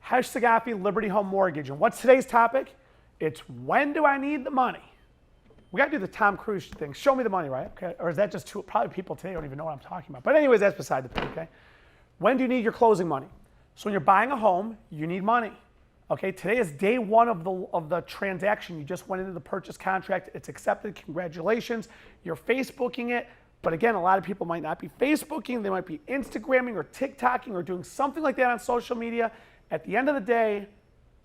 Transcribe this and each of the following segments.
Saghafi, Liberty Home Mortgage. And what's today's topic? It's when do I need the money? We got to do the Tom Cruise thing. Show me the money, right? Okay. Or is that just too, probably people today don't even know what I'm talking about. But anyways, that's beside the point, okay? When do you need your closing money? So when you're buying a home, you need money. Okay, today is day one of the transaction. You just went into the purchase contract. It's accepted. Congratulations. You're Facebooking it. But again, a lot of people might not be Facebooking. They might be Instagramming or TikToking or doing something like that on social media. At the end of the day,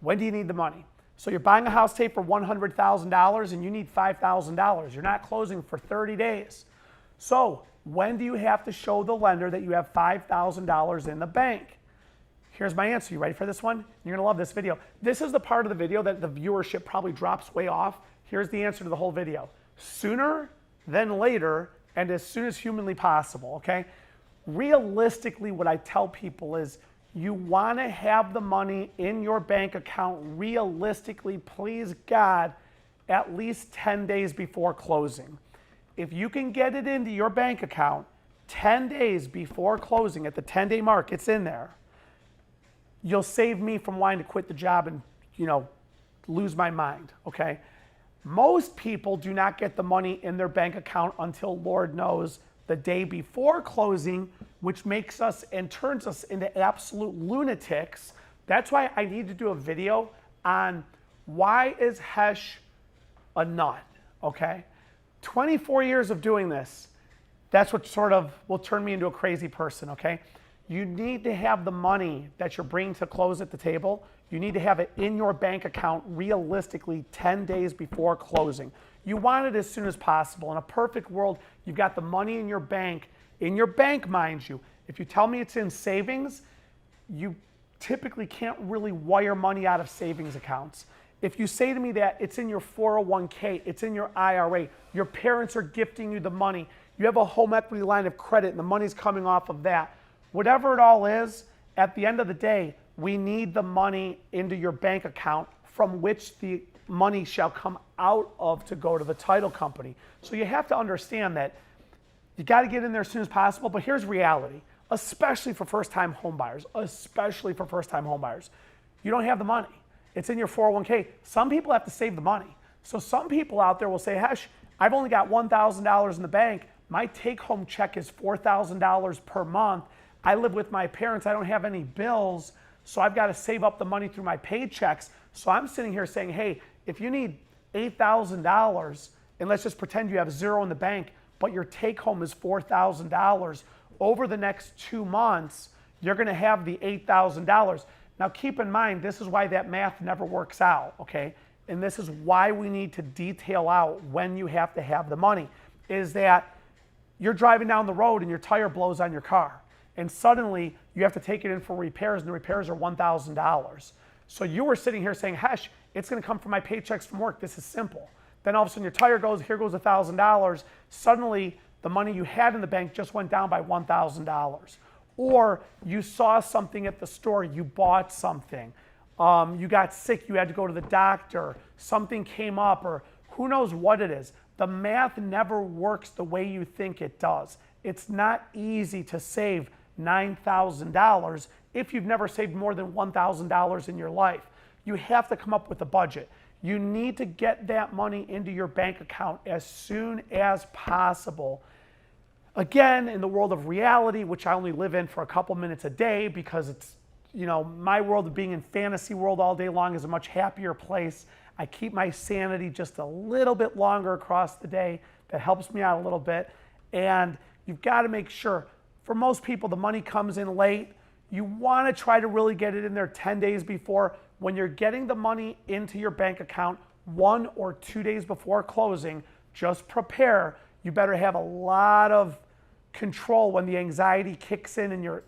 when do you need the money? So you're buying a house today for $100,000 and you need $5,000. You're not closing for 30 days. So when do you have to show the lender that you have $5,000 in the bank? Here's my answer. You ready for this one? You're gonna love this video. This is the part of the video that the viewership probably drops way off. Here's the answer to the whole video. Sooner than later and as soon as humanly possible, okay? Realistically, what I tell people is you wanna have the money in your bank account realistically, please God, at least 10 days before closing. If you can get it into your bank account 10 days before closing, at the 10-day mark, it's in there, you'll save me from wanting to quit the job and, lose my mind, okay? Most people do not get the money in their bank account until, Lord knows, the day before closing, which makes us and turns us into absolute lunatics. That's why I need to do a video on why is Khash a nut, okay? 24 years of doing this, that's what sort of will turn me into a crazy person, okay? You need to have the money that you're bringing to close at the table. You need to have it in your bank account realistically 10 days before closing. You want it as soon as possible. In a perfect world, you've got the money in your bank, mind you. If you tell me it's in savings, you typically can't really wire money out of savings accounts. If you say to me that it's in your 401k, it's in your IRA, your parents are gifting you the money, you have a home equity line of credit and the money's coming off of that, whatever it all is, at the end of the day, we need the money into your bank account from which the money shall come out of to go to the title company. So you have to understand that you got to get in there as soon as possible, but here's reality, especially for first-time home buyers, You don't have the money. It's in your 401k. Some people have to save the money. So some people out there will say, Khash, I've only got $1,000 in the bank. My take-home check is $4,000 per month. I live with my parents. I don't have any bills, so I've got to save up the money through my paychecks. So I'm sitting here saying, hey, if you need $8,000, and let's just pretend you have zero in the bank, but your take-home is $4,000, over the next 2 months, you're going to have the $8,000. Now keep in mind, this is why that math never works out, okay? And this is why we need to detail out when you have to have the money, is that you're driving down the road and your tire blows on your car. And suddenly you have to take it in for repairs, and the repairs are $1,000. So you were sitting here saying, Khash, it's going to come from my paychecks from work. This is simple. Then all of a sudden your tire goes, here goes $1,000. Suddenly the money you had in the bank just went down by $1,000. Or you saw something at the store, you bought something. You got sick, you had to go to the doctor. Something came up, or who knows what it is. The math never works the way you think it does. It's not easy to save $9,000 if you've never saved more than $1,000 in your life. You have to come up with a budget. You need to get that money into your bank account as soon as possible. Again, in the world of reality, which I only live in for a couple minutes a day because it's, my world of being in fantasy world all day long is a much happier place. I keep my sanity just a little bit longer across the day. That helps me out a little bit. And you've got to make sure, for most people, the money comes in late. You want to try to really get it in there 10 days before. When you're getting the money into your bank account 1 or 2 days before closing, just prepare. You better have a lot of control when the anxiety kicks in and your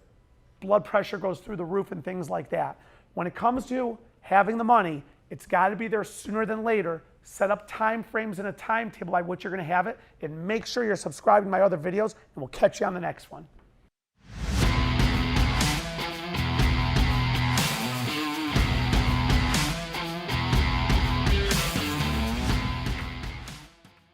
blood pressure goes through the roof and things like that. When it comes to having the money, it's got to be there sooner than later. Set up time frames and a timetable by which you're going to have it, and make sure you're subscribing to my other videos, and we'll catch you on the next one.